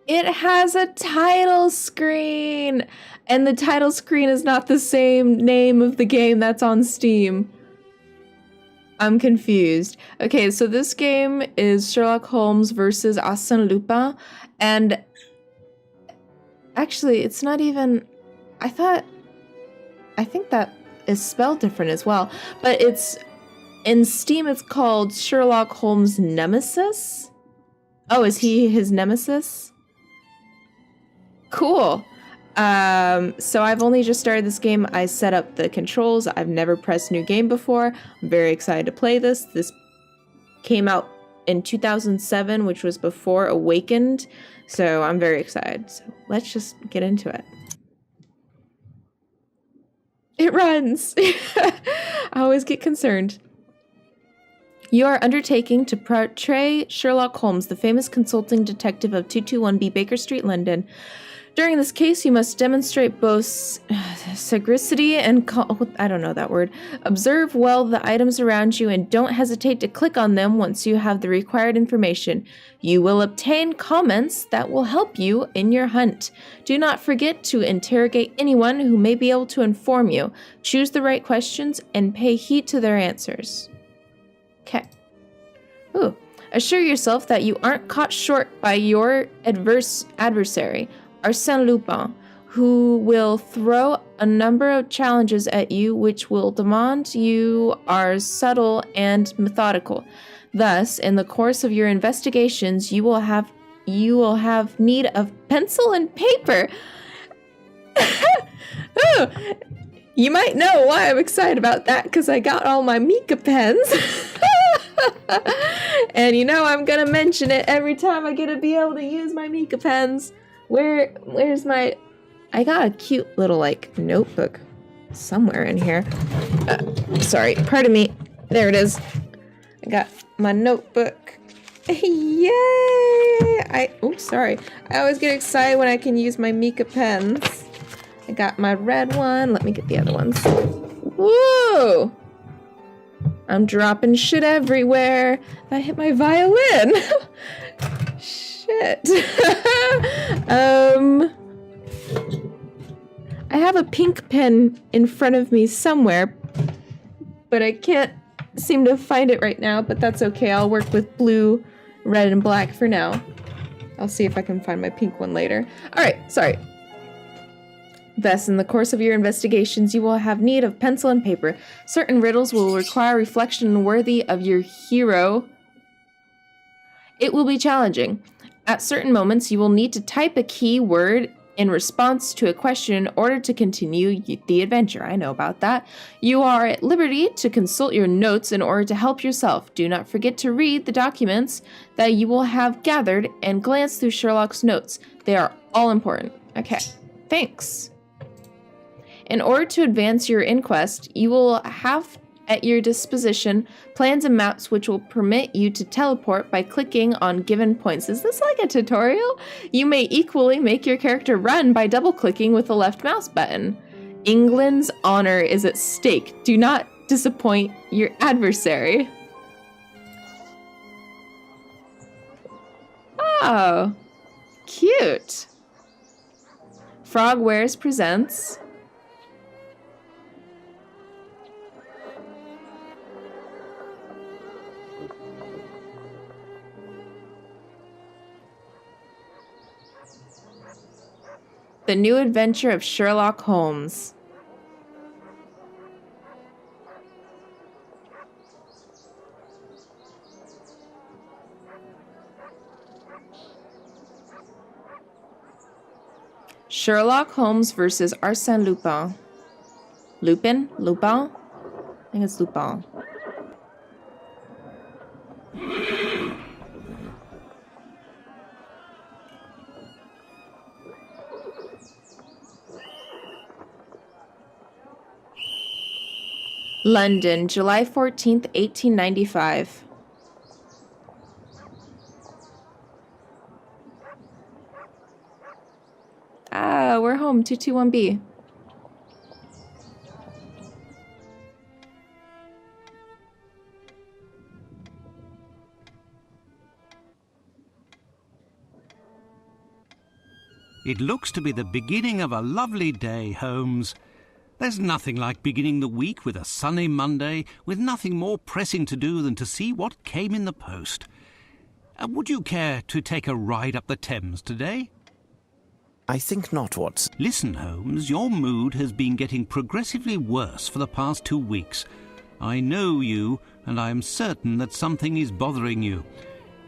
It has a title screen, and the title screen is not the same name of the game that's on Steam. I'm confused. Okay, so this game is Sherlock Holmes versus Arsène Lupin, and actually, it's not even. I think that is spelled different as well, but it's in Steam. It's called Sherlock Holmes Nemesis. Oh, is he his nemesis? Cool. So I've only just started this game. I set up the controls. I've never pressed new game before. I'm very excited to play this. This came out in 2007, which was before Awakened. So I'm very excited. So let's just get into it. It runs. I always get concerned. You are undertaking to portray Sherlock Holmes, the famous consulting detective of 221B Baker Street, London. During this case, you must demonstrate both sagacity and I don't know that word. Observe well the items around you and don't hesitate to click on them once you have the required information. You will obtain comments that will help you in your hunt. Do not forget to interrogate anyone who may be able to inform you. Choose the right questions and pay heed to their answers. Okay. Ooh. Assure yourself that you aren't caught short by your adversary, Arsène Lupin, who will throw a number of challenges at you which will demand you are subtle and methodical. Thus, in the course of your investigations, you will have need of pencil and paper. Ooh. You might know why I'm excited about that, because I got all my Mika pens. And you know I'm gonna mention it every time I get to be able to use my Mika pens. Where's my... I got a cute little, like, notebook somewhere in here. Sorry, pardon me. There it is. I got my notebook. Yay! Oh, sorry. I always get excited when I can use my Mika pens. I got my red one. Let me get the other ones. Whoa! I'm dropping shit everywhere. I hit my violin. Shit. I have a pink pen in front of me somewhere, but I can't seem to find it right now, but that's okay. I'll work with blue, red, and black for now. I'll see if I can find my pink one later. Alright, sorry. Thus, in the course of your investigations, you will have need of pencil and paper. Certain riddles will require reflection worthy of your hero. It will be challenging. At certain moments, you will need to type a key word in response to a question in order to continue the adventure. I know about that. You are at liberty to consult your notes in order to help yourself. Do not forget to read the documents that you will have gathered and glance through Sherlock's notes. They are all important. Okay, thanks. In order to advance your inquest, you will have at your disposition plans and maps which will permit you to teleport by clicking on given points. Is this like a tutorial? You may equally make your character run by double-clicking with the left mouse button. England's honor is at stake. Do not disappoint your adversary. Oh, cute. Frogwares presents... The New Adventure of Sherlock Holmes. Sherlock Holmes versus Arsène Lupin. Lupin? Lupin? I think it's Lupin. London, July 14th, 1895. Ah, we're home, 221B. It looks to be the beginning of a lovely day, Holmes. There's nothing like beginning the week with a sunny Monday, with nothing more pressing to do than to see what came in the post. Would you care to take a ride up the Thames today? I think not, Watson. Listen, Holmes, your mood has been getting progressively worse for the past 2 weeks. I know you, and I am certain that something is bothering you.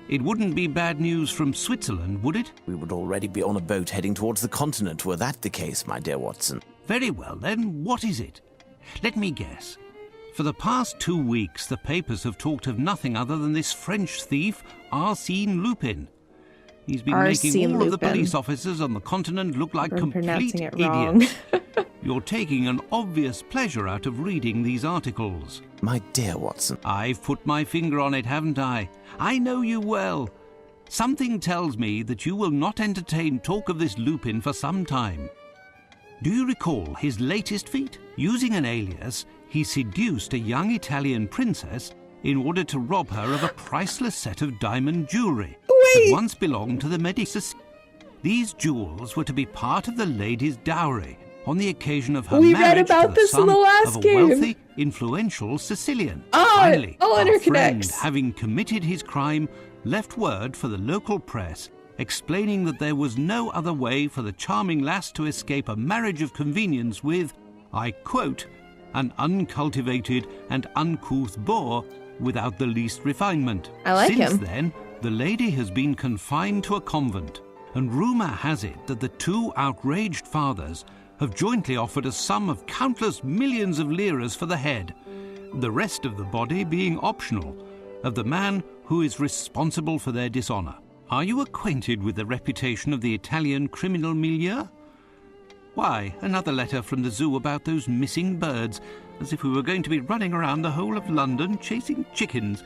It wouldn't be bad news from Switzerland, would it? We would already be on a boat heading towards the continent were that the case, my dear Watson. Very well, then, what is it? Let me guess. For the past 2 weeks, the papers have talked of nothing other than this French thief, Arséne Lupin. He's been making all of the police officers on the continent look like complete idiots. You're taking an obvious pleasure out of reading these articles. My dear Watson. I've put my finger on it, haven't I? I know you well. Something tells me that you will not entertain talk of this Lupin for some time. Do you recall his latest feat? Using an alias, he seduced a young Italian princess in order to rob her of a priceless set of diamond jewellery that once belonged to the Nemesis. These jewels were to be part of the lady's dowry on the occasion of her marriage to the son of a wealthy, influential Sicilian. Finally, our friend, having committed his crime, left word for the local press explaining that there was no other way for the charming lass to escape a marriage of convenience with, I quote, an uncultivated and uncouth boor without the least refinement. I like him. Since then, the lady has been confined to a convent, and rumour has it that the two outraged fathers have jointly offered a sum of countless millions of liras for the head, the rest of the body being optional, of the man who is responsible for their dishonour. Are you acquainted with the reputation of the Italian criminal milieu? Why, another letter from the zoo about those missing birds, as if we were going to be running around the whole of London chasing chickens.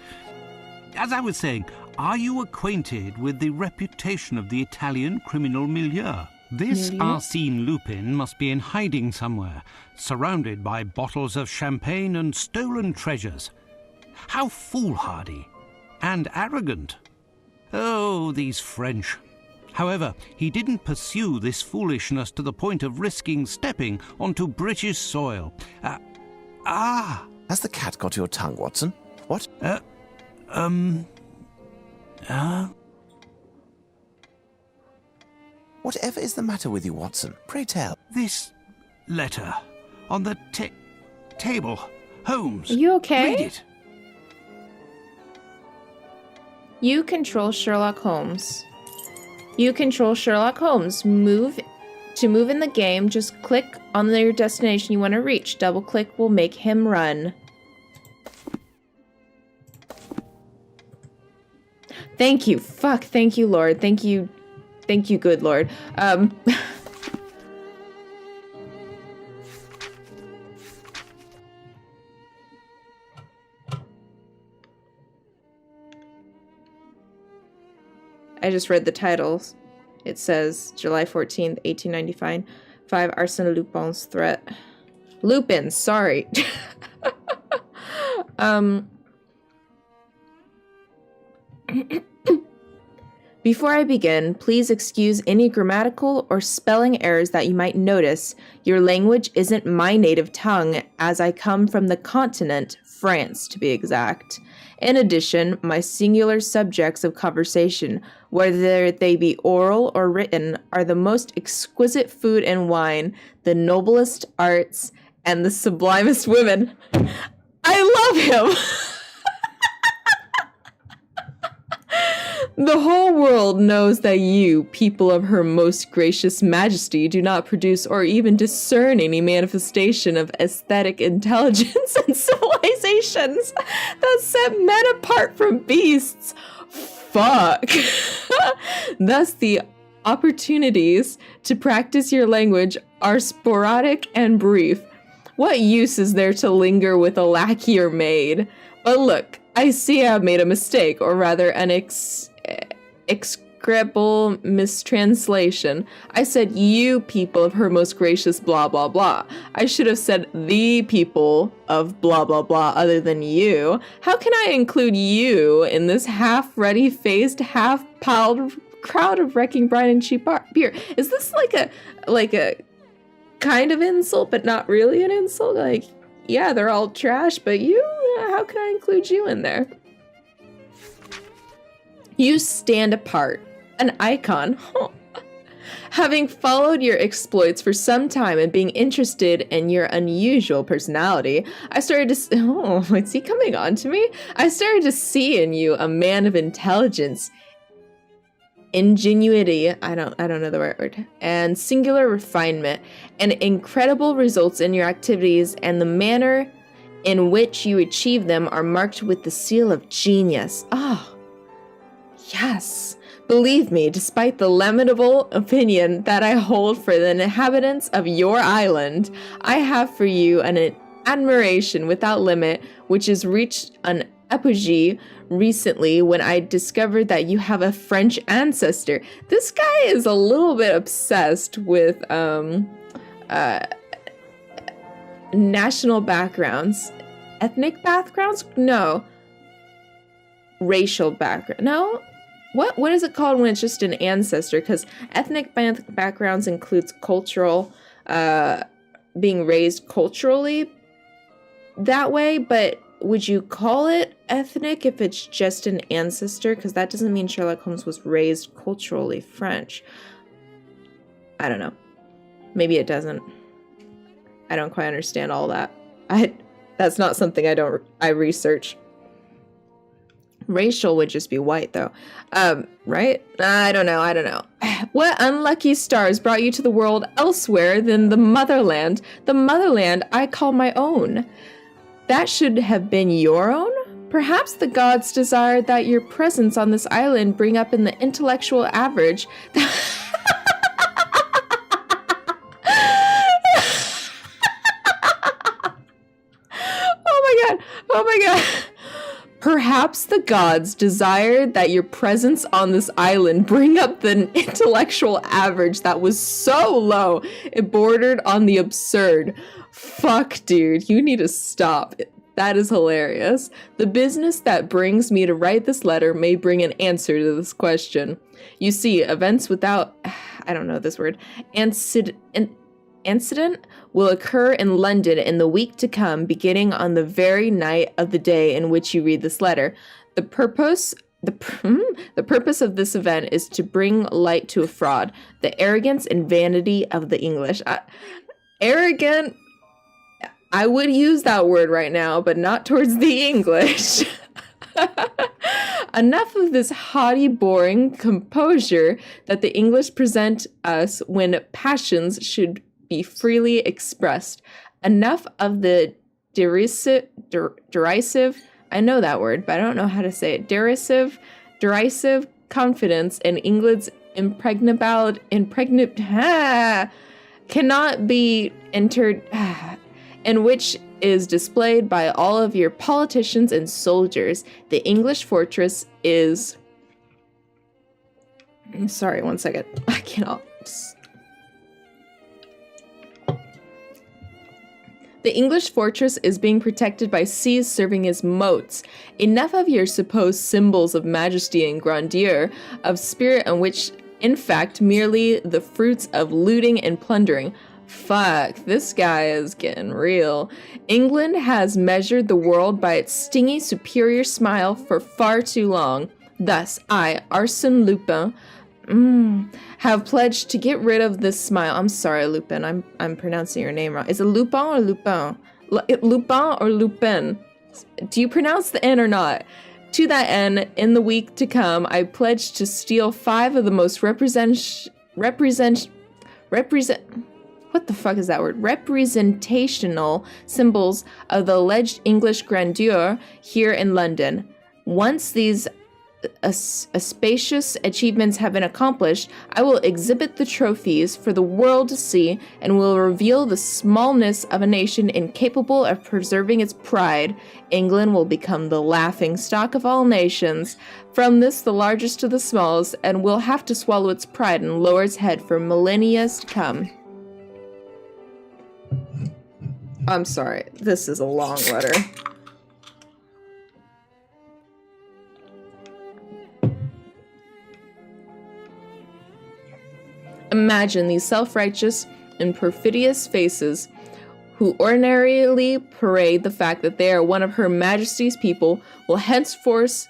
As I was saying, are you acquainted with the reputation of the Italian criminal milieu? This Arsene Lupin must be in hiding somewhere, surrounded by bottles of champagne and stolen treasures. How foolhardy and arrogant. Oh, these French. However, he didn't pursue this foolishness to the point of risking stepping onto British soil. Has the cat got your tongue, Watson? What? Whatever is the matter with you, Watson? Pray tell. This letter on the table. Holmes. Are you okay? Read it. You control Sherlock Holmes. You control Sherlock Holmes. To move in the game, just click on your destination you want to reach. Double click will make him run. Thank you. Fuck. Thank you, Lord. Thank you. Thank you, good Lord. I just read the titles. It says July 14th, 1895. 5 Arsene Lupin's threat. Lupin, sorry. Before I begin, please excuse any grammatical or spelling errors that you might notice. Your language isn't my native tongue, as I come from the continent, France to be exact. In addition, my singular subjects of conversation, whether they be oral or written, are the most exquisite food and wine, the noblest arts, and the sublimest women. I love him! The whole world knows that you, people of her most gracious majesty, do not produce or even discern any manifestation of aesthetic intelligence and civilizations that set men apart from beasts. Fuck. Thus, the opportunities to practice your language are sporadic and brief. What use is there to linger with a lackey or maid? But look, I see I've made a mistake, or rather an execrable mistranslation. I said you people of her most gracious blah blah blah. I should have said the people of blah blah blah other than you. How can I include you in this half ready-faced, half-palled crowd of wrecking brine and cheap beer. Is this like a kind of insult, but not really an insult? Like, yeah, they're all trash, but you, how can I include you in there? You stand apart, an icon. Having followed your exploits for some time and being interested in your unusual personality, I started to is he coming on to me? I started to see in you a man of intelligence, ingenuity, I don't know the right word, and singular refinement, and incredible results in your activities, and the manner in which you achieve them are marked with the seal of genius. Oh, yes. Believe me, despite the lamentable opinion that I hold for the inhabitants of your island, I have for you an admiration without limit, which has reached an apogee recently when I discovered that you have a French ancestor. This guy is a little bit obsessed with national backgrounds. Ethnic backgrounds? No. Racial background. No? What is it called when it's just an ancestor? Because ethnic backgrounds includes cultural, being raised culturally that way, but would you call it ethnic if it's just an ancestor? Because that doesn't mean Sherlock Holmes was raised culturally French. I don't know. Maybe it doesn't. I don't quite understand all that. That's not something I research. Racial would just be white, though. Right? I don't know. What unlucky stars brought you to the world elsewhere than the motherland? The motherland I call my own. That should have been your own? Perhaps the gods desired that your presence on this island bring up in the intellectual average. Oh my god. Perhaps the gods desired that your presence on this island bring up the intellectual average that was so low it bordered on the absurd. Fuck, dude, you need to stop. That is hilarious. The business that brings me to write this letter may bring an answer to this question. You see, events without, I don't know this word, incident will occur in London in the week to come, beginning on the very night of the day in which you read this letter. The purpose of this event is to bring light to a fraud, the arrogance and vanity of the English. Arrogant, I would use that word right now, but not towards the English. Enough of this haughty, boring composure that the English present us when passions should be freely expressed. Enough of the derisive, I know that word, but I don't know how to say it. Derisive confidence in England's cannot be entered, and which is displayed by all of your politicians and soldiers. The English fortress is... Sorry, one second. I cannot... The English fortress is being protected by seas serving as moats. Enough of your supposed symbols of majesty and grandeur, of spirit, and which, in fact, merely the fruits of looting and plundering. Fuck, this guy is getting real. England has measured the world by its stingy superior smile for far too long. Thus, I, Arsene Lupin, have pledged to get rid of this smile. I'm sorry, Lupin. I'm pronouncing your name wrong. Is it Lupin or Lupin? Lupin or Lupin? Do you pronounce the N or not? To that end, in the week to come, I pledge to steal 5 of the most what the fuck is that word? Representational symbols of the alleged English grandeur here in London. Once these spacious achievements have been accomplished, I will exhibit the trophies for the world to see and will reveal the smallness of a nation incapable of preserving its pride. England will become the laughing stock of all nations, from this the largest to the smallest, and will have to swallow its pride and lower its head for millennia to come. I'm sorry, this is a long letter. Imagine these self-righteous and perfidious faces who ordinarily parade the fact that they are one of Her Majesty's people will henceforth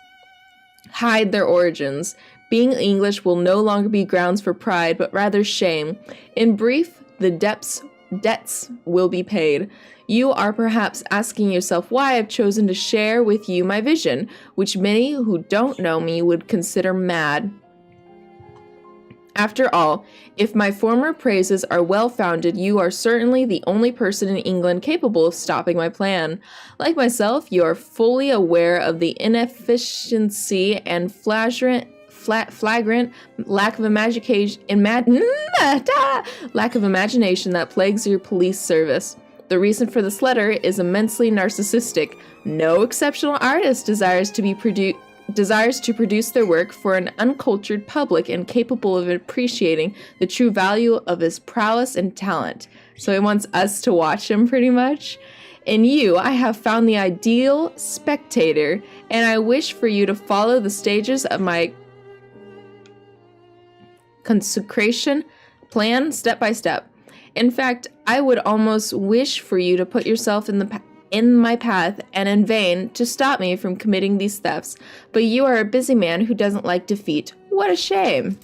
hide their origins. Being English will no longer be grounds for pride, but rather shame. In brief, the debts will be paid. You are perhaps asking yourself why I've chosen to share with you my vision, which many who don't know me would consider mad. After all, if my former praises are well-founded, you are certainly the only person in England capable of stopping my plan. Like myself, you are fully aware of the inefficiency and flagrant lack of imagination that plagues your police service. The reason for this letter is immensely narcissistic. No exceptional artist desires to produce their work for an uncultured public and capable of appreciating the true value of his prowess and talent. So he wants us to watch him, pretty much. In you, I have found the ideal spectator, and I wish for you to follow the stages of my consecration plan step by step. In fact, I would almost wish for you to put yourself in my path and in vain to stop me from committing these thefts, but you are a busy man who doesn't like defeat. What a shame!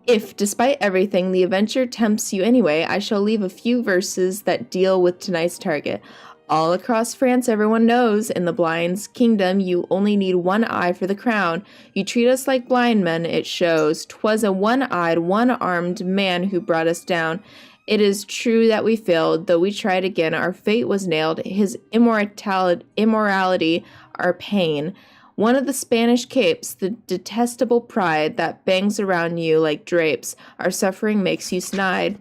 If, despite everything, the adventure tempts you anyway, I shall leave a few verses that deal with tonight's target. All across France, everyone knows, in the blind's kingdom, you only need one eye for the crown. You treat us like blind men, it shows. 'Twas a one-eyed, one-armed man who brought us down. It is true that we failed, though we tried again. Our fate was nailed, his immorality, our pain. One of the Spanish capes, the detestable pride that bangs around you like drapes. Our suffering makes you snide.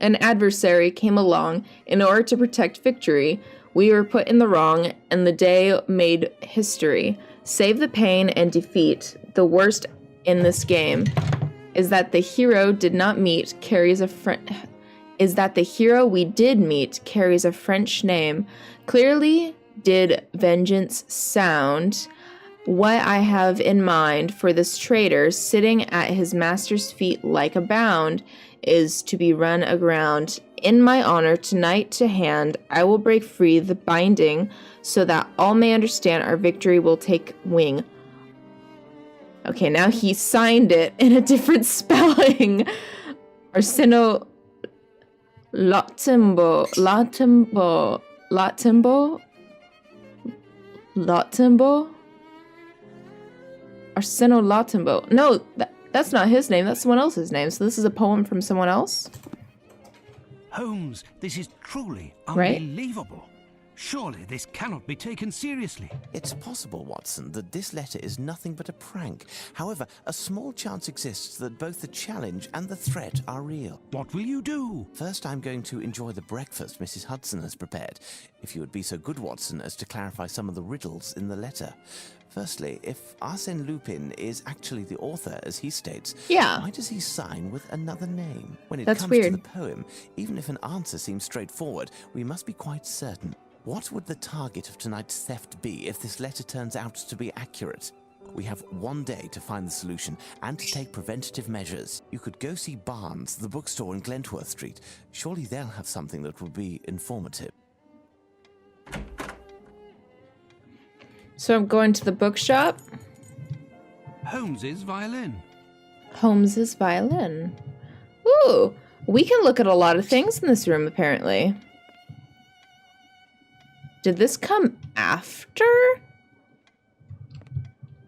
An adversary came along in order to protect victory. We were put in the wrong, and the day made history. Save the pain and defeat. The worst in this game is that the hero we did meet carries a French name. Clearly did vengeance sound what I have in mind for this traitor sitting at his master's feet like a bound is to be run aground. In my honor, tonight to hand, I will break free the binding so that all may understand our victory will take wing. Okay, now he signed it in a different spelling. Arsene Lupin. Arsene Lupin. No, that's not his name. That's someone else's name. So this is a poem from someone else? Holmes, this is truly Right? unbelievable. Surely this cannot be taken seriously. It's possible, Watson, that this letter is nothing but a prank. However, a small chance exists that both the challenge and the threat are real. What will you do? First, I'm going to enjoy the breakfast Mrs. Hudson has prepared. If you would be so good, Watson, as to clarify some of the riddles in the letter. Firstly, if Arsène Lupin is actually the author, as he states, Yeah. why does he sign with another name? When it That's comes weird. to the poem, even if an answer seems straightforward, we must be quite certain. What would the target of tonight's theft be if this letter turns out to be accurate? We have one day to find the solution and to take preventative measures. You could go see Barnes, the bookstore in Glentworth Street. Surely they'll have something that will be informative. So I'm going to the bookshop. Holmes's violin. Holmes's violin. Ooh, we can look at a lot of things in this room, apparently. Did this come after?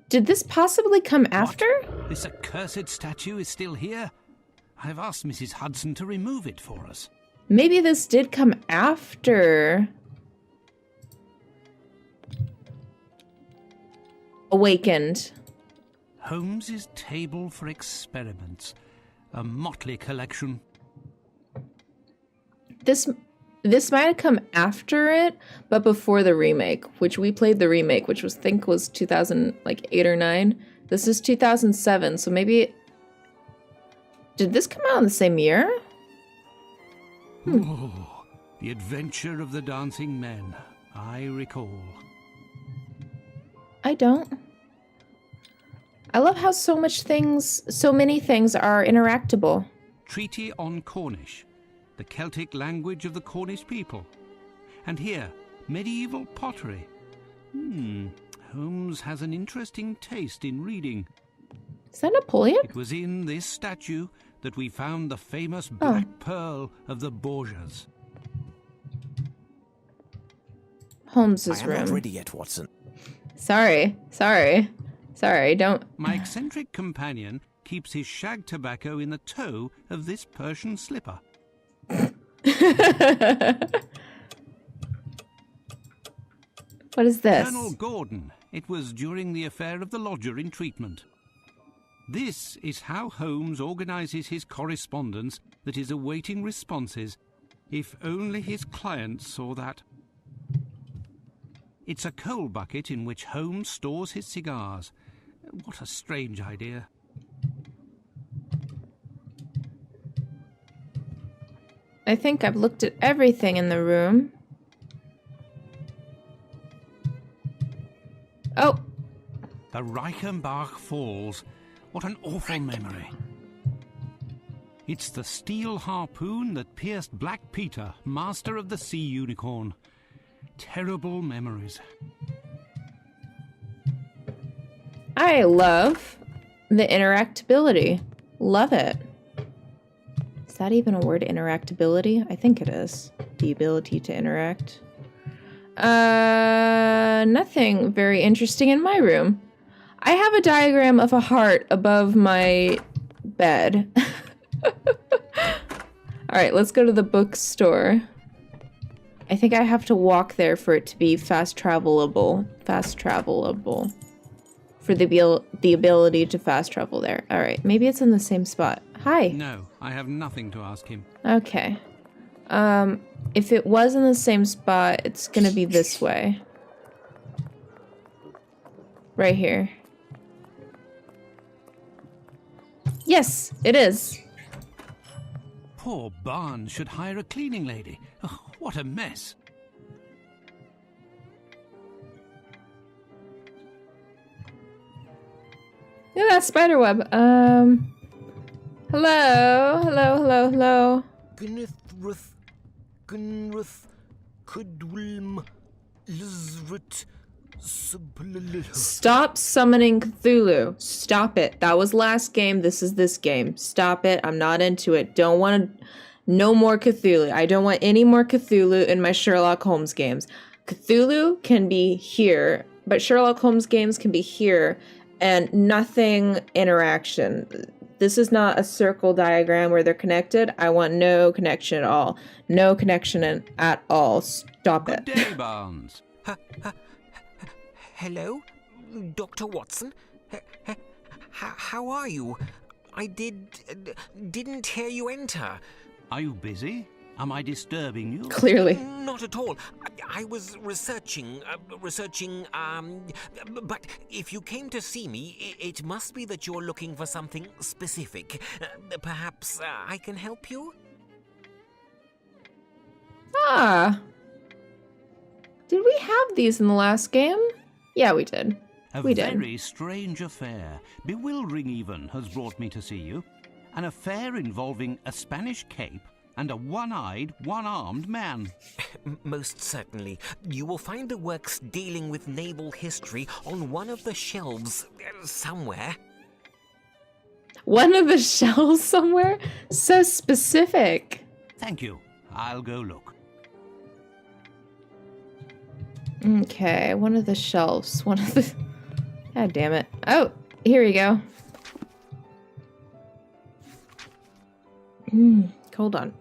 Did this possibly come after? What? This accursed statue is still here? I've asked Mrs. Hudson to remove it for us. Maybe this did come after. Awakened. Holmes's Table for Experiments. A motley collection. This might have come after it, but before the remake, which we played the remake, which was, I think was 2008 or 9. This is 2007, so maybe did this come out in the same year? Oh, The Adventure of the Dancing Men. I recall. I don't. I love how so many things are interactable. Treaty on Cornish, the Celtic language of the Cornish people. And here, medieval pottery. Holmes has an interesting taste in reading. Is that Napoleon? It was in this statue that we found the famous Black Pearl of the Borgias. Holmes's I am room. not ready yet, Watson. Sorry, don't... My eccentric companion keeps his shag tobacco in the toe of this Persian slipper. What is this? Colonel Gordon. It was during the affair of the lodger in treatment. This is how Holmes organises his correspondence that is awaiting responses. If only his clients saw that. It's a coal bucket in which Holmes stores his cigars. What a strange idea. I think I've looked at everything in the room. Oh! The Reichenbach Falls. What an awful memory. It's the steel harpoon that pierced Black Peter, master of the sea unicorn. Terrible memories. I love the interactability. Love it. Is that even a word, interactability? I think it is. The ability to interact. Nothing very interesting in my room. I have a diagram of a heart above my bed. Alright, let's go to the bookstore. I think I have to walk there for it to be fast travelable. For the ability to fast travel there. Alright, maybe it's in the same spot. Hi. No, I have nothing to ask him. Okay. If it was in the same spot, it's gonna be this way. Right here. Yes, it is. Poor Barnes should hire a cleaning lady. Oh, what a mess. Look at that spider web. Hello. Gunruth, Kudwilm, Lizrit, Stop summoning Cthulhu. Stop it. That was last game. This is this game. Stop it. I'm not into it. Don't want to... No more Cthulhu. I don't want any more Cthulhu in my Sherlock Holmes games. Cthulhu can be here, but Sherlock Holmes games can be here, and nothing interaction. This is not a circle diagram where they're connected. I want no connection at all. No connection at all. Stop it. Good day, Barnes. Hello? Dr. Watson? How are you? I didn't hear you enter. Are you busy? Am I disturbing you? Clearly. Not at all. I was researching, but if you came to see me, it must be that you're looking for something specific. Perhaps I can help you? Ah. Did we have these in the last game? Yeah, we did. A very strange affair, bewildering even, has brought me to see you. An affair involving a Spanish cape and a one-eyed, one-armed man. Most certainly. You will find the works dealing with naval history on one of the shelves somewhere. One of the shelves somewhere? So specific. Thank you. I'll go look. Okay, one of the shelves. One of the... God damn it. Oh, here we go. Hold on.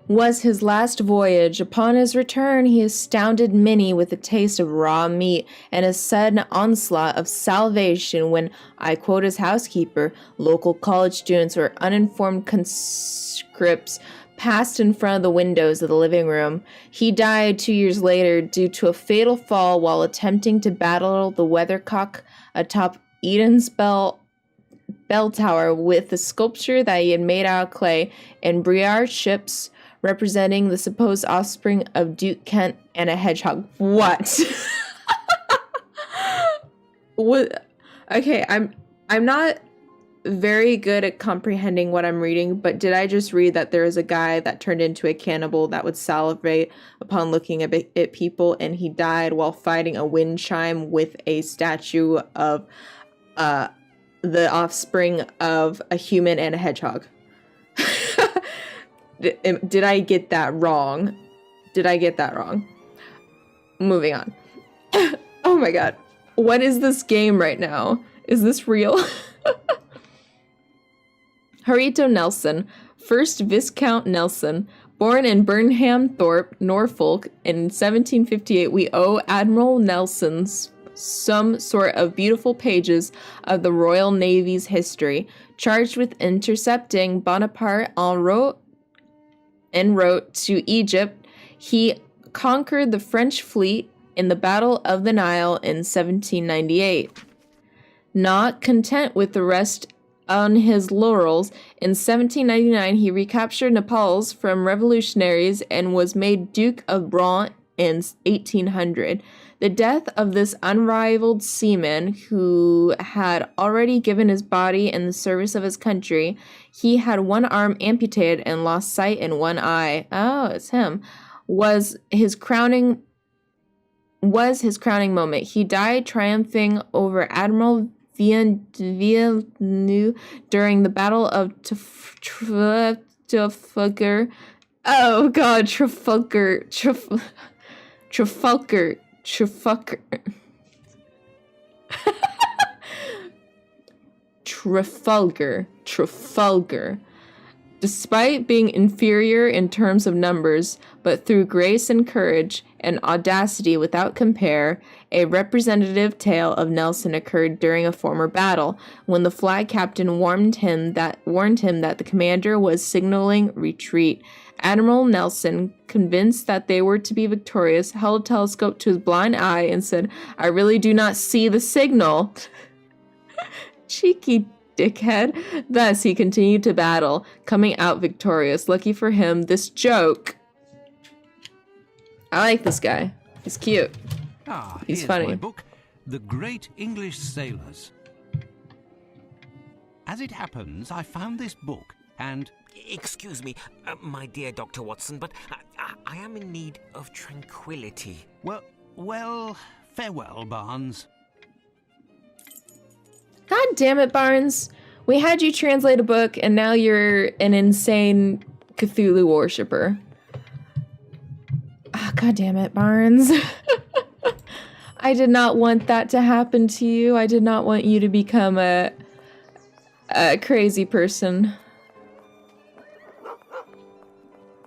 Was his last voyage. Upon his return, he astounded many with a taste of raw meat and a sudden onslaught of salvation when, I quote his housekeeper, local college students or uninformed conscripts passed in front of the windows of the living room. He died 2 years later due to a fatal fall while attempting to battle the weathercock atop Eden's bell tower with the sculpture that he had made out of clay and Briard ships representing the supposed offspring of Duke Kent and a hedgehog. What? What? Okay, I'm not very good at comprehending what I'm reading, but did I just read that there is a guy that turned into a cannibal that would salivate upon looking at people, and he died while fighting a wind chime with a statue of the offspring of a human and a hedgehog? Did I get that wrong? Did I get that wrong? Moving on. Oh my god. What is this game right now? Is this real? Harito Nelson, 1st Viscount Nelson, born in Burnham Thorpe, Norfolk, in 1758, we owe Admiral Nelson's some sort of beautiful pages of the Royal Navy's history. Charged with intercepting Bonaparte en route to Egypt, he conquered the French fleet in the Battle of the Nile in 1798. Not content with the rest on his laurels, in 1799 he recaptured Naples from revolutionaries and was made Duke of Bron in 1800. The death of this unrivaled seaman, who had already given his body in the service of his country, he had one arm amputated and lost sight in one eye. Oh, it's him. Was his crowning moment. He died triumphing over Admiral Villeneuve during the Battle of Trafalgar. Oh God, Trafalgar. Despite being inferior in terms of numbers, but through grace and courage and audacity without compare, a representative tale of Nelson occurred during a former battle, when the flag captain warned him that the commander was signaling retreat. Admiral Nelson, convinced that they were to be victorious, held a telescope to his blind eye and said, "I really do not see the signal." Cheeky dickhead. Thus he continued to battle, coming out victorious. Lucky for him, this joke. I like this guy. He's cute. He's here's funny. My book, The Great English Sailors. As it happens, I found this book, and... Excuse me, my dear Dr. Watson, but I am in need of tranquility. Well, farewell, Barnes. God damn it, Barnes. We had you translate a book, and now you're an insane Cthulhu worshipper. Ah, God damn it, Barnes. I did not want that to happen to you. I did not want you to become a crazy person.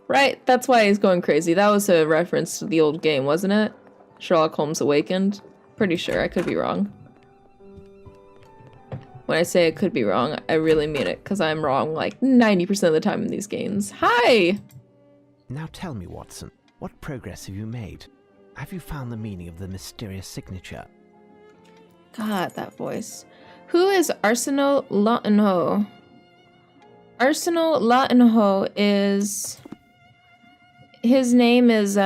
Right, that's why he's going crazy. That was a reference to the old game, wasn't it? Sherlock Holmes Awakened? Pretty sure, I could be wrong. When I say I could be wrong, I really mean it, because I'm wrong like 90% of the time in these games. Hi! Now tell me, Watson, what progress have you made? Have you found the meaning of the mysterious signature? God, that voice. Who is Arséne Lupin? Arséne Lupin is... His name is,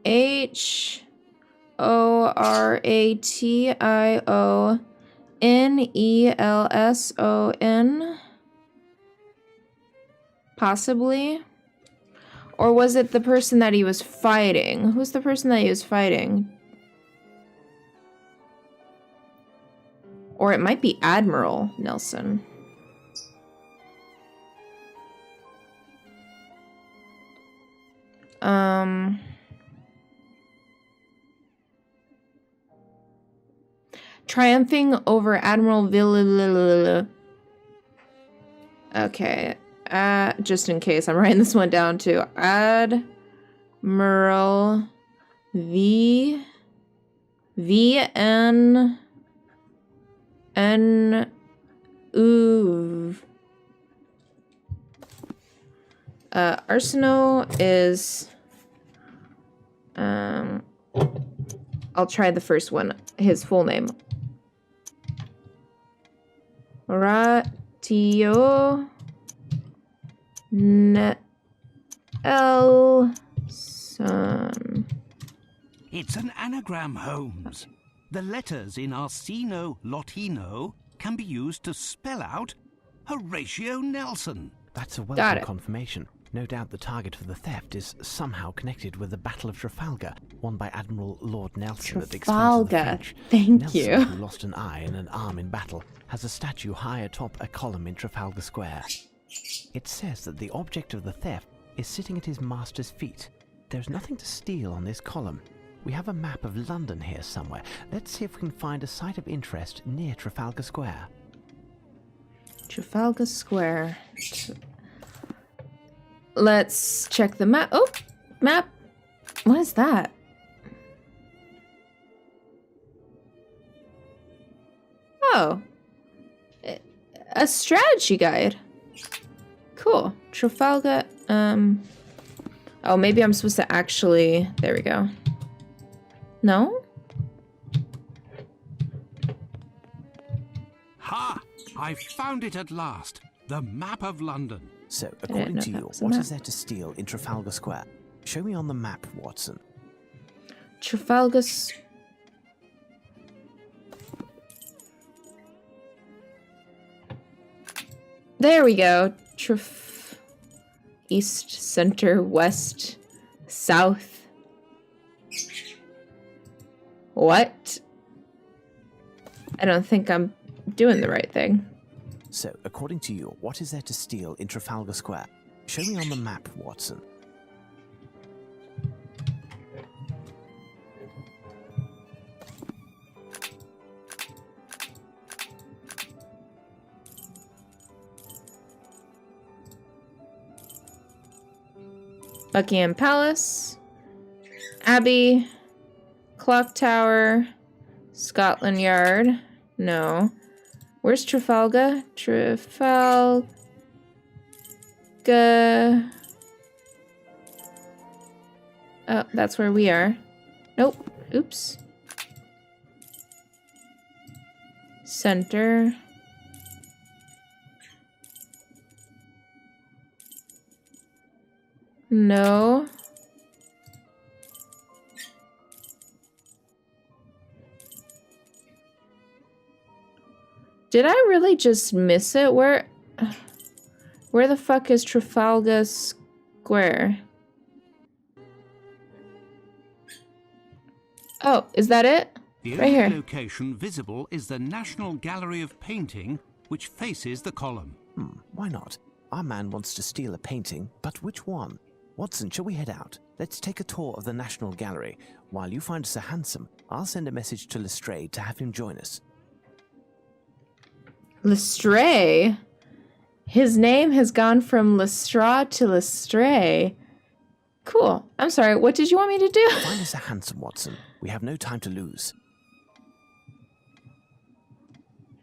H-O-R-A-T-I-O-N-E-L-S-O-N? Possibly? Or was it the person that he was fighting? Who's the person that he was fighting? Or it might be Admiral Nelson. Triumphing over Admiral Villeneuve. Okay. Just in case, I'm writing this one down too. Admiral V.N. Ooh. Arsenal is... I'll try the first one. His full name. Ratio... Nelson. It's an anagram, Holmes. The letters in Arseno Latino can be used to spell out Horatio Nelson. That's a Got welcome it. confirmation. No doubt the target for the theft is somehow connected with the Battle of Trafalgar, won by Admiral Lord Nelson at the expense of the Trafalgar. French. Thank Nelson, you. who lost an eye and an arm in battle, has a statue high atop a column in Trafalgar Square. It says that the object of the theft is sitting at his master's feet. There's nothing to steal on this column. We have a map of London here somewhere. Let's see if we can find a site of interest near Trafalgar Square. Trafalgar Square. Let's check the map. Oh, map. What is that? Oh. A strategy guide. Cool. Trafalgar, oh, maybe I'm supposed to actually... There we go. No? Ha! I found it at last. The map of London. So, didn't according know to that you, was a what map. is there to steal in Trafalgar Square? Show me on the map, Watson. Trafalgar... There we go. East, center, west, south. What? I don't think I'm doing the right thing. So, according to you, what is there to steal in Trafalgar Square? Show me on the map, Watson. Buckingham Palace, Abbey, Clock Tower, Scotland Yard. No. Where's Trafalgar? Trafalgar. Oh, that's where we are. Nope. Oops. Center. No. Did I really just miss it? Where the fuck is Trafalgar Square? Oh, is that it? The Right only here. location visible is the National Gallery of Painting, which faces the column. Why not? Our man wants to steal a painting, but which one? Watson, shall we head out? Let's take a tour of the National Gallery. While you find us a hansom, I'll send a message to Lestrade to have him join us. Lestrade? His name has gone from Lestrade to Lestrade. Cool. I'm sorry, what did you want me to do? Find us a hansom, Watson. We have no time to lose.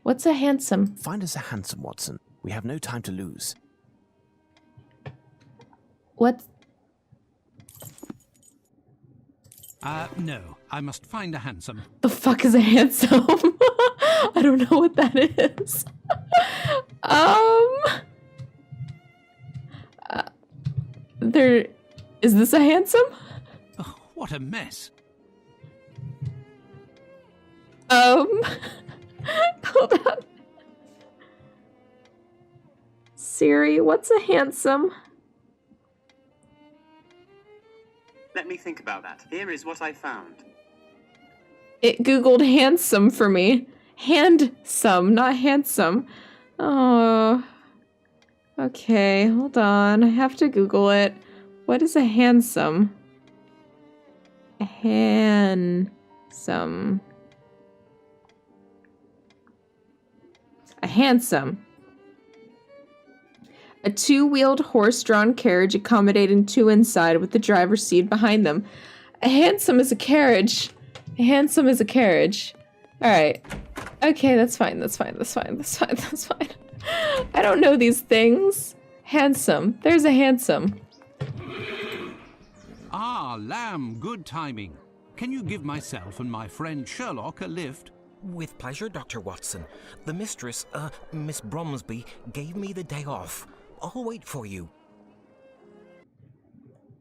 What's a handsome? Find us a hansom, Watson. We have no time to lose. What? No. I must find a hansom. The fuck is a handsome? I don't know what that is. There... Is this a handsome? Oh, what a mess. Hold on. Siri, what's a handsome? Let me think about that. Here is what I found. It Googled handsome for me. Handsome, not handsome. Oh. Okay, hold on. I have to Google it. What is a handsome? A handsome. A handsome. A two-wheeled horse-drawn carriage accommodating two inside with the driver's seat behind them. A handsome is a carriage. A handsome is a carriage. Alright. Okay, that's fine, that's fine, that's fine, that's fine, that's fine. I don't know these things. Handsome. There's a handsome. Ah, Lamb, good timing. Can you give myself and my friend Sherlock a lift? With pleasure, Dr. Watson. The mistress, Miss Bromsby, gave me the day off. I'll wait for you.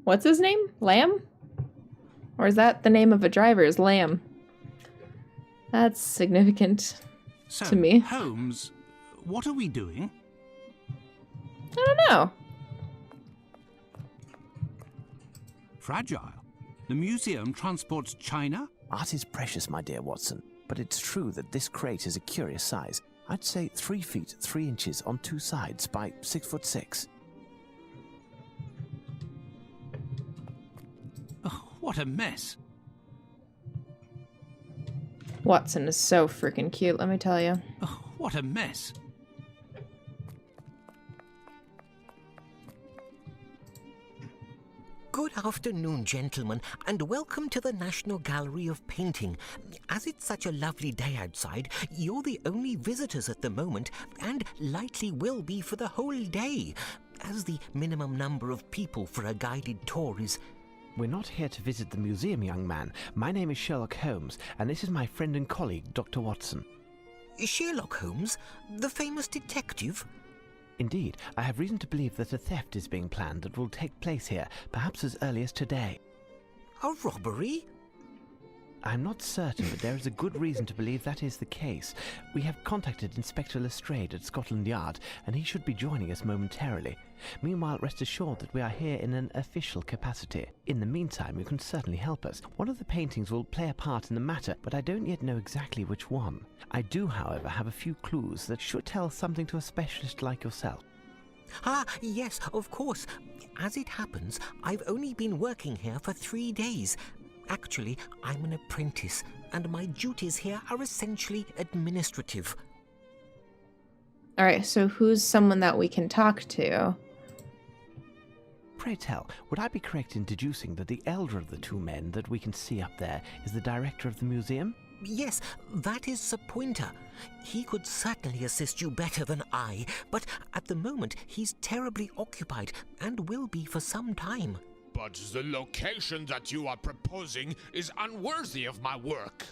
What's his name? Lamb? Or is that the name of a driver? Is Lamb? That's significant So, to me. Holmes, what are we doing? I don't know. Fragile. The museum transports china? Art is precious, my dear Watson, but it's true that this crate is a curious size. I'd say 3 feet 3 inches on 2 sides by 6 foot 6. Oh, what a mess. Watson is so freaking cute, let me tell you. Oh, what a mess. Good afternoon, gentlemen, and welcome to the National Gallery of Painting. As it's such a lovely day outside, you're the only visitors at the moment, and likely will be for the whole day, as the minimum number of people for a guided tour is... We're not here to visit the museum, young man. My name is Sherlock Holmes, and this is my friend and colleague, Dr. Watson. Sherlock Holmes, the famous detective? Indeed, I have reason to believe that a theft is being planned that will take place here, perhaps as early as today. A robbery? I'm not certain, but there is a good reason to believe that is the case. We have contacted Inspector Lestrade at Scotland Yard, and he should be joining us momentarily. Meanwhile, rest assured that we are here in an official capacity. In the meantime, you can certainly help us. One of the paintings will play a part in the matter, but I don't yet know exactly which one. I do, however, have a few clues that should tell something to a specialist like yourself. Ah, yes, of course. As it happens, I've only been working here for 3 days. Actually, I'm an apprentice, and my duties here are essentially administrative. Alright, so who's someone that we can talk to? Pray tell, would I be correct in deducing that the elder of the 2 men that we can see up there is the director of the museum? Yes, that is Sir Pointer. He could certainly assist you better than I, but at the moment he's terribly occupied and will be for some time. But the location that you are proposing is unworthy of my work.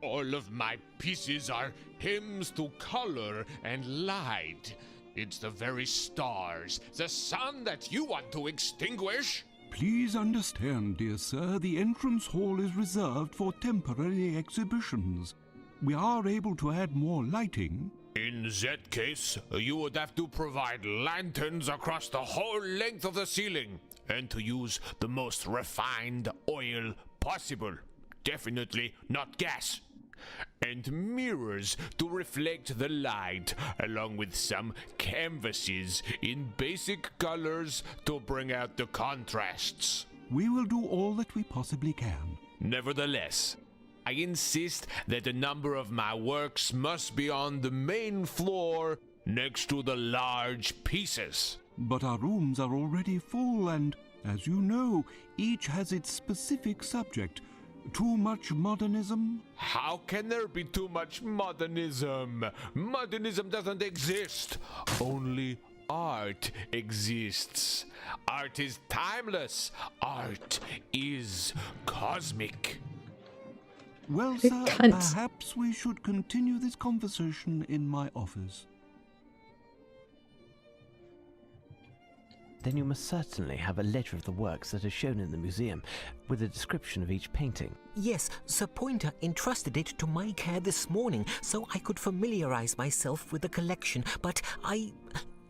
All of my pieces are hymns to color and light. It's the very stars, the sun that you want to extinguish. Please understand, dear sir, the entrance hall is reserved for temporary exhibitions. We are able to add more lighting. In that case, you would have to provide lanterns across the whole length of the ceiling, and to use the most refined oil possible. Definitely not gas. And mirrors to reflect the light, along with some canvases in basic colors to bring out the contrasts. We will do all that we possibly can. Nevertheless, I insist that a number of my works must be on the main floor next to the large pieces. But our rooms are already full and, as you know, each has its specific subject. Too much modernism? How can there be too much modernism? Modernism doesn't exist. Only art exists. Art is timeless. Art is cosmic. Well, You sir, can't. perhaps we should continue this conversation in my office. Then you must certainly have a ledger of the works that are shown in the museum, with a description of each painting. Yes, Sir Pointer entrusted it to my care this morning so I could familiarize myself with the collection, but I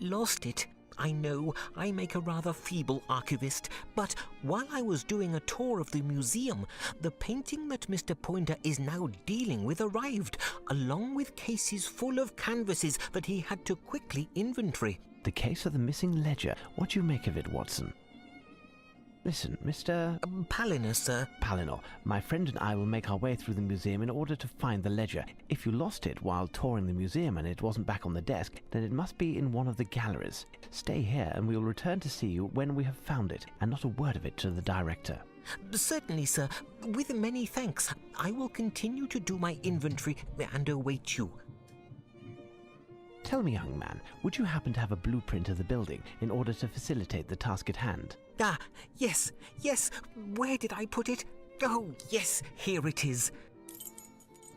lost it. I know I make a rather feeble archivist, but while I was doing a tour of the museum, the painting that Mr. Pointer is now dealing with arrived, along with cases full of canvases that he had to quickly inventory. The case of the missing ledger. What do you make of it, Watson? Listen, Mr. Palinor, sir. Palinor, my friend and I will make our way through the museum in order to find the ledger. If you lost it while touring the museum and it wasn't back on the desk, then it must be in one of the galleries. Stay here and we will return to see you when we have found it, and not a word of it to the director. Certainly, sir. With many thanks. I will continue to do my inventory and await you. Tell me, young man, would you happen to have a blueprint of the building in order to facilitate the task at hand? Ah, yes. Where did I put it? Oh, yes, here it is.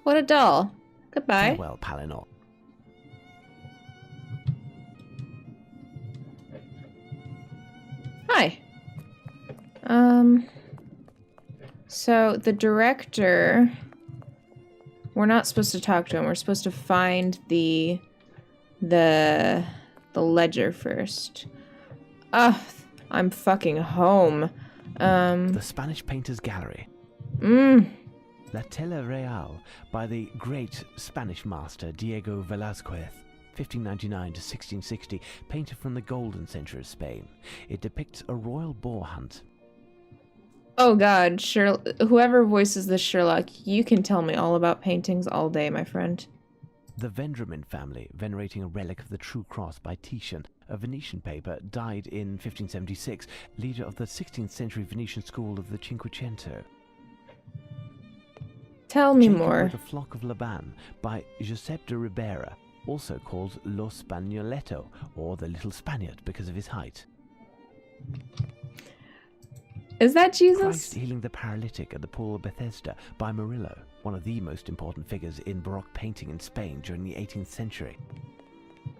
What a doll. Goodbye. Farewell, Palinor. Hi. So the director, we're not supposed to talk to him. We're supposed to find the ledger first. Ugh, I'm fucking home. The Spanish Painters Gallery. La Tela Real by the great Spanish master Diego Velázquez, 1599 to 1660, painted from the golden century of Spain. It depicts a royal boar hunt. Oh god, whoever voices the Sherlock, you can tell me all about paintings all day, my friend. The Vendramin family, venerating a relic of the True Cross by Titian, a Venetian paper, died in 1576, leader of the 16th century Venetian school of the Cinquecento. Tell me Jacob more. wrote A Flock of Laban by Josep de Ribera, also called Lo Spagnoletto, or the Little Spaniard, because of his height. Is that Jesus? Christ healing the paralytic at the Pool of Bethesda by Murillo, one of the most important figures in Baroque painting in Spain during the 18th century.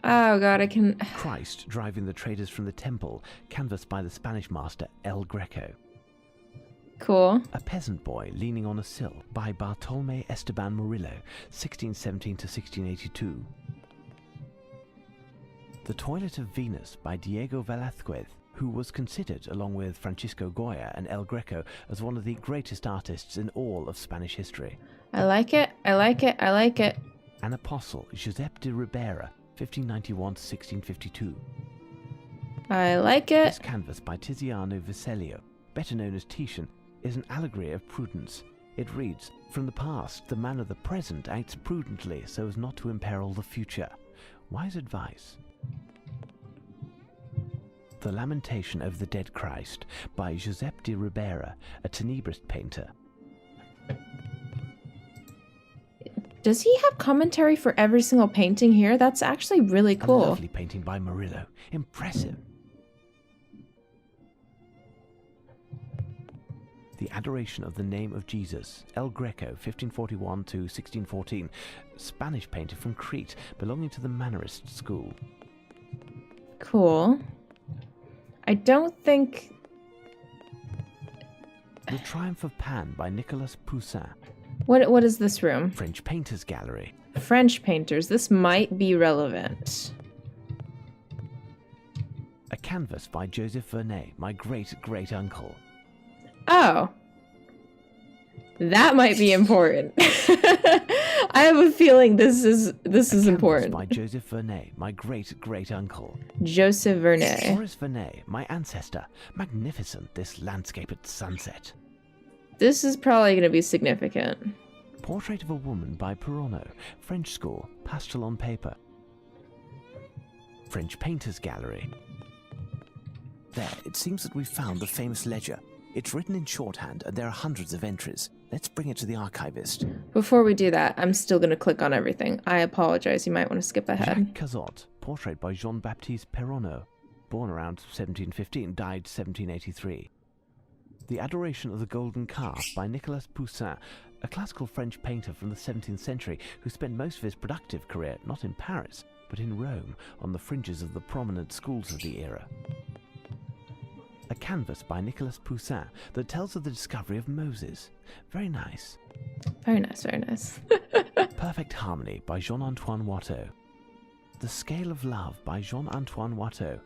Oh god, I can... Christ driving the traders from the temple, canvassed by the Spanish master El Greco. Cool. A Peasant Boy Leaning on a Sill by Bartolomé Esteban Murillo, 1617 to 1682. The Toilet of Venus by Diego Velázquez, who was considered, along with Francisco Goya and El Greco, as one of the greatest artists in all of Spanish history. I like it. An Apostle, Josep de Ribera, 1591 to 1652. I like it. This canvas by Tiziano Vecellio, better known as Titian, is an allegory of prudence. It reads, "From the past, the man of the present acts prudently so as not to imperil the future." Wise advice. The Lamentation of the Dead Christ by Josep de Ribera, a Tenebrist painter. Does he have commentary for every single painting here? That's actually really A cool. lovely painting by Murillo. Impressive. The Adoration of the Name of Jesus, El Greco, 1541 to 1614, Spanish painter from Crete, belonging to the Mannerist school. Cool. I don't think... The Triumph of Pan by Nicolas Poussin, What is this room? French Painters Gallery. French painters. This might be relevant. A canvas by Joseph Vernet, my great-great-uncle. Oh. That might be important. I have a feeling this is important. By Joseph Vernet, my great-great-uncle. Joseph Vernet. Horace Vernet, my ancestor. Magnificent, this landscape at sunset. This is probably going to be significant. Portrait of a Woman by Perono, French school, pastel on paper. French Painters Gallery. There, it seems that we've found the famous ledger. It's written in shorthand, and there are hundreds of entries. Let's bring it to the archivist. Before we do that, I'm still going to click on everything. I apologize. You might want to skip ahead. Jacques Cazot, portrait by Jean-Baptiste Perono, born around 1715, died 1783. The Adoration of the Golden Calf by Nicolas Poussin, a classical French painter from the 17th century who spent most of his productive career not in Paris, but in Rome, on the fringes of the prominent schools of the era. A canvas by Nicolas Poussin that tells of the discovery of Moses. Very nice. Very nice, very nice. Perfect Harmony by Jean-Antoine Watteau. The Scale of Love by Jean-Antoine Watteau.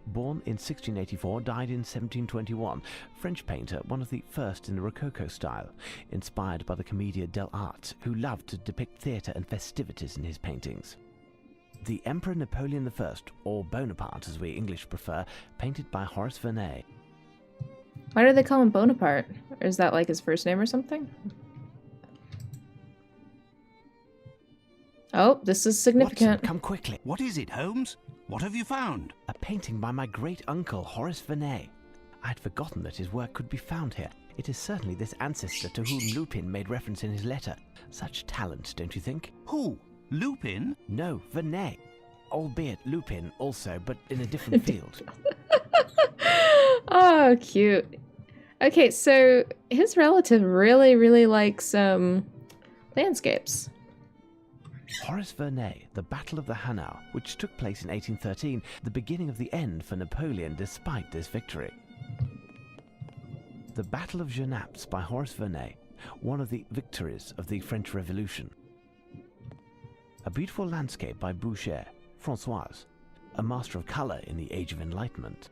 Born in 1684, died in 1721. French painter, one of the first in the Rococo style, inspired by the Commedia dell'arte, who loved to depict theatre and festivities in his paintings. The Emperor Napoleon I, or Bonaparte as we English prefer, painted by Horace Vernet. Why do they call him Bonaparte? Or is that like his first name or something? Oh, this is significant. Watson, come quickly. What is it, Holmes? What have you found? A painting by my great-uncle Horace Vernet. I had forgotten that his work could be found here. It is certainly this ancestor to whom Lupin made reference in his letter. Such talent, don't you think? Who? Lupin? No, Vernet. albeit Lupin also, but in a different field. Oh, cute. Okay, so his relative really, really likes landscapes. Horace Vernet, the Battle of the Hanau, which took place in 1813, the beginning of the end for Napoleon despite this victory. The Battle of Genappe by Horace Vernet, one of the victories of the French Revolution. A beautiful landscape by Boucher, Françoise, a master of colour in the Age of Enlightenment.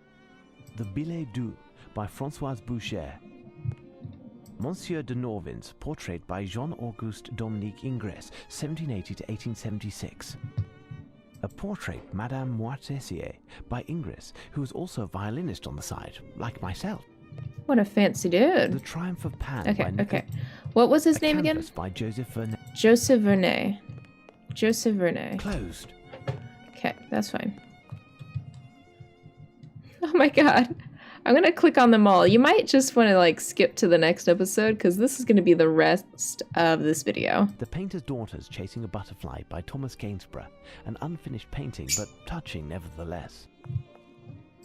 The Billet Doux by Françoise Boucher. Monsieur de Norvin's portrait by Jean-Auguste Dominique Ingres, 1780 to 1876. A portrait, Madame Moitessier, by Ingres, who was also a violinist on the side, like myself. What a fancy dude. The Triumph of Pan Okay, by okay. What was his A name again? Canvas by Joseph Vernet. Joseph Vernet. Joseph Vernet. Closed. Okay, that's fine. Oh my god. I'm gonna click on them all. You might just want to like skip to the next episode because this is gonna be the rest of this video. The Painter's Daughters Chasing a Butterfly by Thomas Gainsborough, an unfinished painting but touching nevertheless.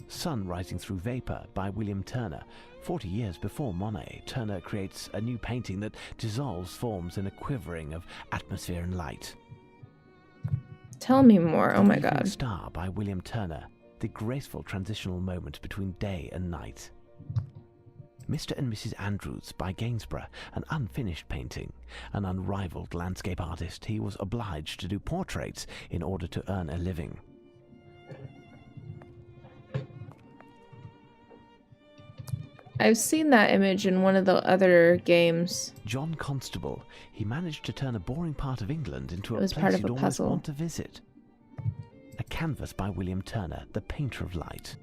Sun Rising Through Vapor by William Turner. 40 years before Monet, Turner creates a new painting that dissolves forms in a quivering of atmosphere and light. Tell me more. Oh my The Evening god. Star by William Turner, the graceful transitional moment between day and night. Mr. and Mrs. Andrews by Gainsborough, an unfinished painting. An unrivaled landscape artist, he was obliged to do portraits in order to earn a living. I've seen that image in one of the other games. John Constable, he managed to turn a boring part of England into It a was place part of you'd a almost puzzle. want to visit. A Canvas by William Turner, the painter of light.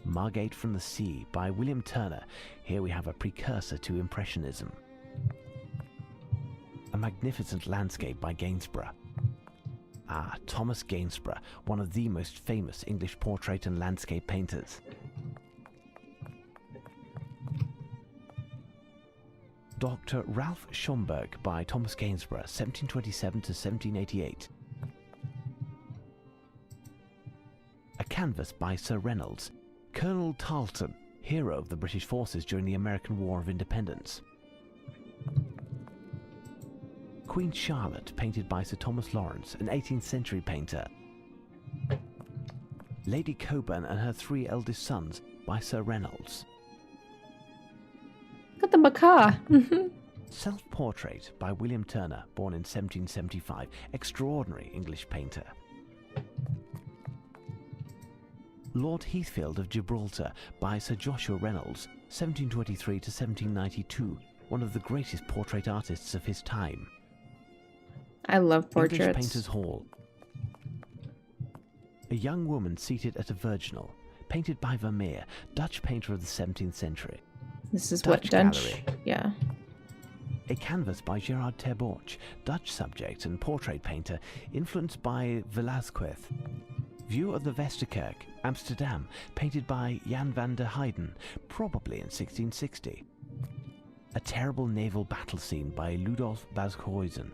Margate from the Sea by William Turner. Here we have a precursor to Impressionism. A Magnificent Landscape by Gainsborough. Ah, Thomas Gainsborough, one of the most famous English portrait and landscape painters. Dr. Ralph Schomburg by Thomas Gainsborough, 1727 to 1788. A Canvas by Sir Reynolds. Colonel Tarleton, hero of the British forces during the American War of Independence. Queen Charlotte, painted by Sir Thomas Lawrence, an 18th century painter. Lady Coburn and Her Three Eldest Sons by Sir Reynolds. Look at the macaw. Self-Portrait by William Turner, born in 1775, extraordinary English painter. Lord Heathfield of Gibraltar by Sir Joshua Reynolds, 1723 to 1792, one of the greatest portrait artists of his time. I love English portraits. Painters' Hall. A young woman seated at a virginal, painted by Vermeer, Dutch painter of the 17th century. This is Dutch what Dutch. gallery. Yeah. A Canvas by Gerard ter Borch, Dutch subject and portrait painter, influenced by Velázquez. View of the Westerkerk, Amsterdam, painted by Jan van der Heyden, probably in 1660. A terrible naval battle scene by Ludolf Bashuizen.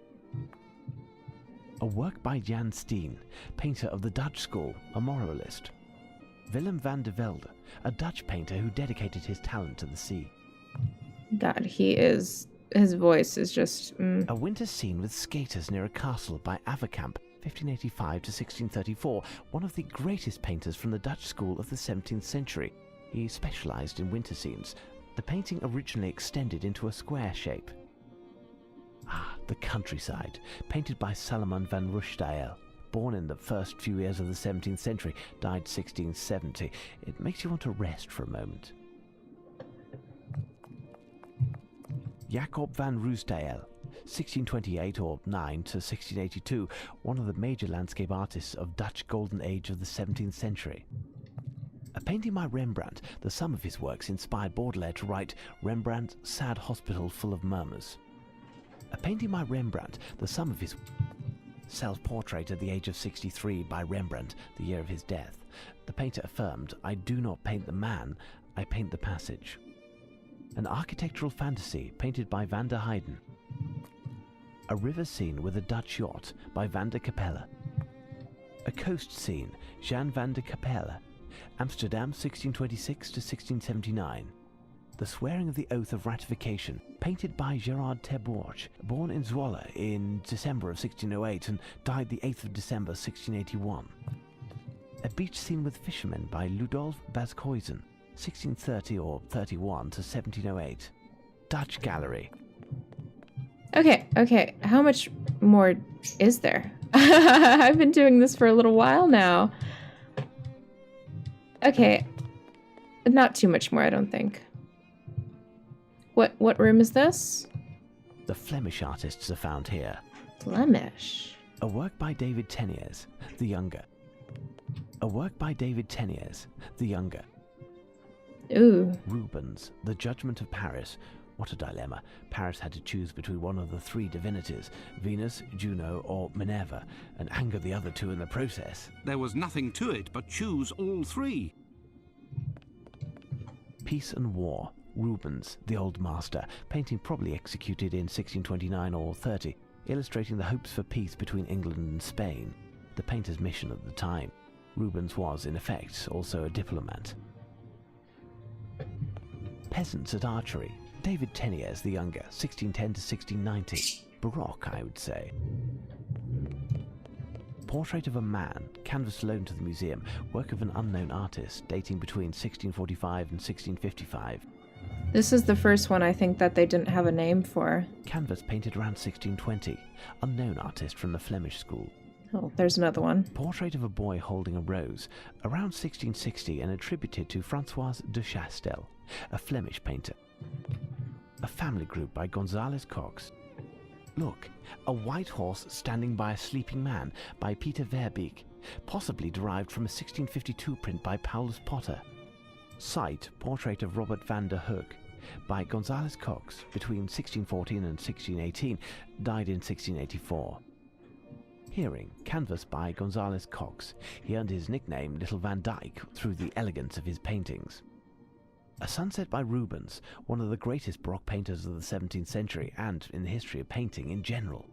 A work by Jan Steen, painter of the Dutch school, a moralist. Willem van de Velde, a Dutch painter who dedicated his talent to the sea. God, his voice is just... A winter scene with skaters near a castle by Averkamp, 1585 to 1634, one of the greatest painters from the Dutch school of the 17th century. He specialized in winter scenes. The painting originally extended into a square shape. Ah, the countryside, painted by Salomon van Rushdael. Born in the first few years of the 17th century, died 1670. It makes you want to rest for a moment. Jacob van Ruysdael, 1628 or 9 to 1682, one of the major landscape artists of Dutch golden age of the 17th century. A painting by Rembrandt, the sum of his works inspired Baudelaire to write Rembrandt's Sad Hospital Full of Murmurs. A painting by Rembrandt, the sum of his self-portrait at the age of 63 by Rembrandt, the year of his death. The painter affirmed, "I do not paint the man, I paint the passage." An architectural fantasy painted by van der Heyden. A river scene with a Dutch yacht by Van der Capelle. A coast scene, Jan van de Capelle, Amsterdam 1626 to 1679. The Swearing of the Oath of Ratification, painted by Gerard Terborch, born in Zwolle in December of 1608 and died the 8th of December 1681. A beach scene with fishermen by Ludolf Bascoysen, 1630 or 31 to 1708. Dutch Gallery. Okay. How much more is there? I've been doing this for a little while now. Okay. Not too much more, I don't think. What room is this? The Flemish artists are found here. Flemish. A work by David Teniers, the Younger. A work by David Teniers, the Younger. Ooh. Rubens, The Judgment of Paris. What a dilemma. Paris had to choose between one of the three divinities, Venus, Juno, or Minerva, and anger the other two in the process. There was nothing to it but choose all three. Peace and War. Rubens, the Old Master, painting probably executed in 1629 or 30, illustrating the hopes for peace between England and Spain, the painter's mission at the time. Rubens was, in effect, also a diplomat. Peasants at Archery. David Teniers the Younger, 1610 to 1690. Baroque, I would say. Portrait of a Man, canvas loaned to the museum, work of an unknown artist, dating between 1645 and 1655. This is the first one I think that they didn't have a name for. Canvas painted around 1620. Unknown artist from the Flemish school. Oh, there's another one. Portrait of a boy holding a rose, around 1660 and attributed to François de Chastel, a Flemish painter. A family group by Gonzales Cox. Look, a white horse standing by a sleeping man by Peter Verbeek, possibly derived from a 1652 print by Paulus Potter. Sight, portrait of Robert van der Hoek, by Gonzales Cox, between 1614 and 1618, died in 1684. Hearing, canvas by Gonzales Cox. He earned his nickname Little Van Dyke through the elegance of his paintings. A Sunset by Rubens, one of the greatest Baroque painters of the 17th century and in the history of painting in general.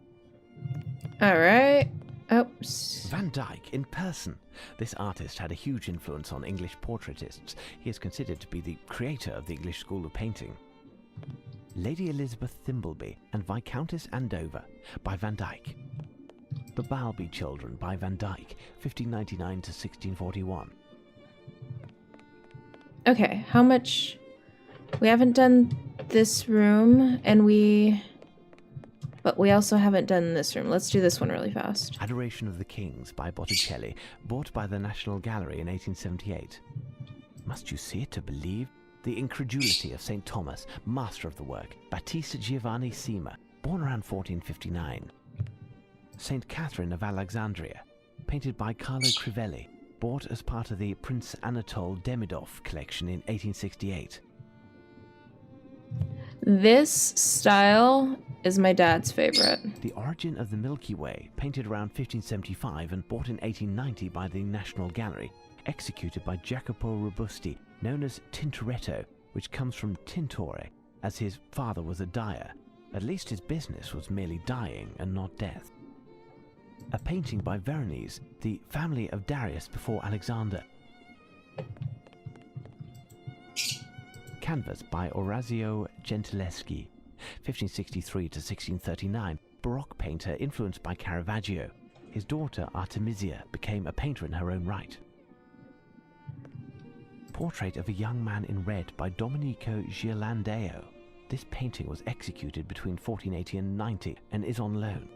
Alright. Oops. Van Dyck in person. This artist had a huge influence on English portraitists. He is considered to be the creator of the English school of painting. Lady Elizabeth Thimbleby and Viscountess Andover by Van Dyck. The Balby Children by Van Dyck, 1599 to 1641. Okay, how much... We haven't done this room, but we also haven't done this room. Let's do this one really fast. Adoration of the Kings by Botticelli, bought by the National Gallery in 1878. Must you see it to believe? The Incredulity of St. Thomas, master of the work, Battista Giovanni Sima, born around 1459. St. Catherine of Alexandria, painted by Carlo Crivelli, bought as part of the Prince Anatole Demidov collection in 1868. This style is my dad's favorite. The Origin of the Milky Way, painted around 1575 and bought in 1890 by the National Gallery, executed by Jacopo Robusti, known as Tintoretto, which comes from tintore, as his father was a dyer. At least his business was merely dyeing and not death. A painting by Veronese, the family of Darius before Alexander. Canvas by Orazio Gentileschi, 1563 to 1639, Baroque painter influenced by Caravaggio. His daughter Artemisia became a painter in her own right. Portrait of a Young Man in Red by Domenico Ghirlandaio. This painting was executed between 1480 and 90 and is on loan.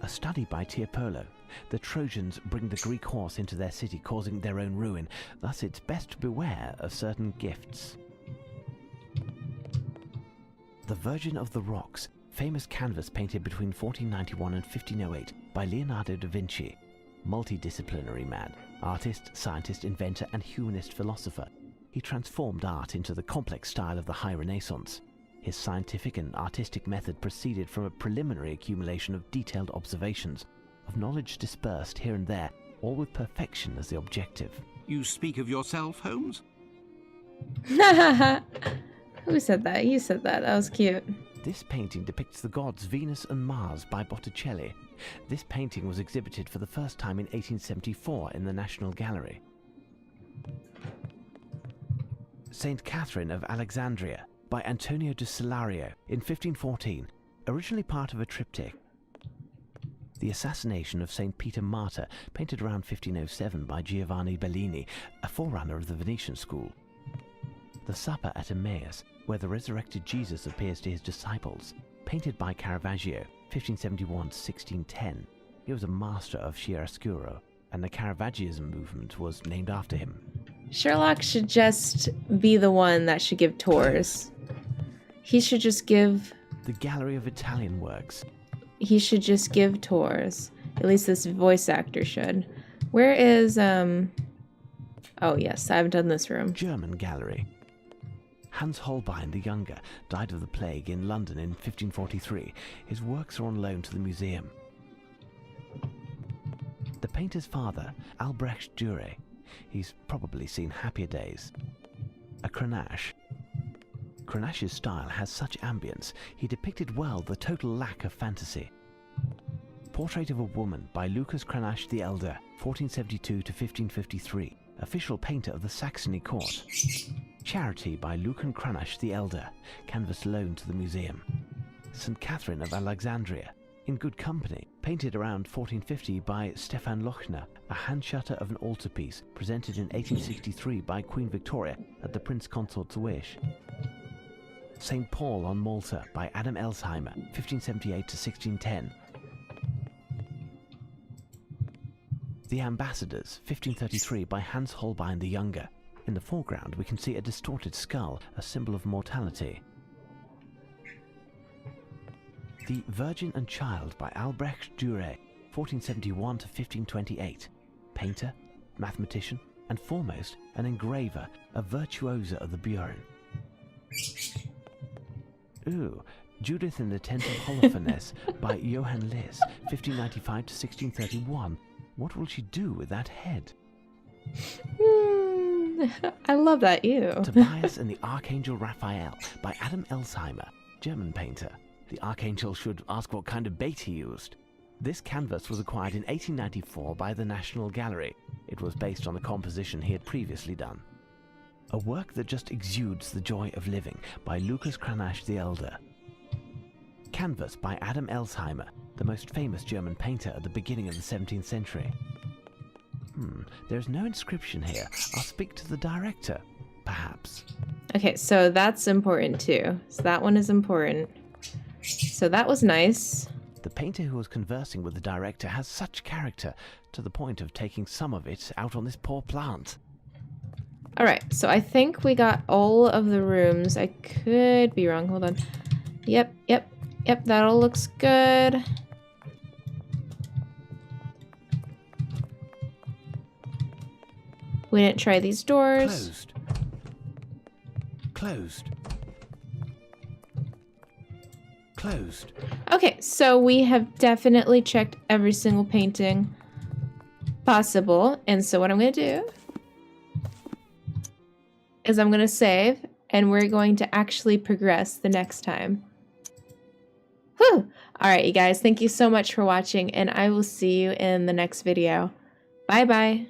A study by Tiepolo. The Trojans bring the Greek horse into their city, causing their own ruin. Thus it's best to beware of certain gifts. The Virgin of the Rocks, famous canvas painted between 1491 and 1508 by Leonardo da Vinci. Multidisciplinary man, artist, scientist, inventor, and humanist philosopher. He transformed art into the complex style of the High Renaissance. His scientific and artistic method proceeded from a preliminary accumulation of detailed observations, of knowledge dispersed here and there, all with perfection as the objective. You speak of yourself, Holmes? Who said that? You said that. That was cute. This painting depicts the gods Venus and Mars by Botticelli. This painting was exhibited for the first time in 1874 in the National Gallery. Saint Catherine of Alexandria by Antonio de Solario in 1514, originally part of a triptych. The Assassination of Saint Peter Martyr, painted around 1507 by Giovanni Bellini, a forerunner of the Venetian school. The Supper at Emmaus, where the resurrected Jesus appears to his disciples, painted by Caravaggio, 1571 to 1610. He was a master of chiaroscuro, and the Caravaggism movement was named after him. Sherlock should just be the one that should give tours. He should just give... The Gallery of Italian Works. He should just give tours. At least this voice actor should. Where is, Oh, yes, I haven't done this room. German Gallery. Hans Holbein the Younger died of the plague in London in 1543. His works are on loan to the museum. The painter's father, Albrecht Dürer. He's probably seen happier days. A Grenache. Grenache's style has such ambience, he depicted well the total lack of fantasy. Portrait of a Woman by Lucas Grenache the Elder, 1472 to 1553, official painter of the Saxony court. Charity by Lucan Grenache the Elder, canvas loaned to the museum. St. Catherine of Alexandria, in good company, painted around 1450 by Stefan Lochner, a hand shutter of an altarpiece presented in 1863 by Queen Victoria at the Prince Consort's wish. St. Paul on Malta by Adam Elsheimer, 1578 to 1610. The Ambassadors, 1533 by Hans Holbein the Younger. In the foreground we can see a distorted skull, a symbol of mortality. The Virgin and Child by Albrecht Dürer, 1471 to 1528. Painter, mathematician, and foremost, an engraver, a virtuoso of the Buren. Ooh, Judith in the Tent of Holofernes by Johann Liss, 1595 to 1631. What will she do with that head? I love that, ew. Tobias and the Archangel Raphael by Adam Elsheimer, German painter. The Archangel should ask what kind of bait he used. This canvas was acquired in 1894 by the National Gallery. It was based on a composition he had previously done. A work that just exudes the joy of living by Lucas Grenache the Elder. Canvas by Adam Elsheimer, the most famous German painter at the beginning of the 17th century. There's no inscription here. I'll speak to the director, perhaps. Okay, so that's important too. So that one is important. So that was nice. The painter who was conversing with the director has such character, to the point of taking some of it out on this poor plant. Alright, so I think we got all of the rooms. I could be wrong. Hold on. Yep, that all looks good. We didn't try these doors. Closed. Okay, so we have definitely checked every single painting possible. And so what I'm going to do is I'm going to save, and we're going to actually progress the next time. Whew! Alright, you guys, thank you so much for watching, and I will see you in the next video. Bye-bye!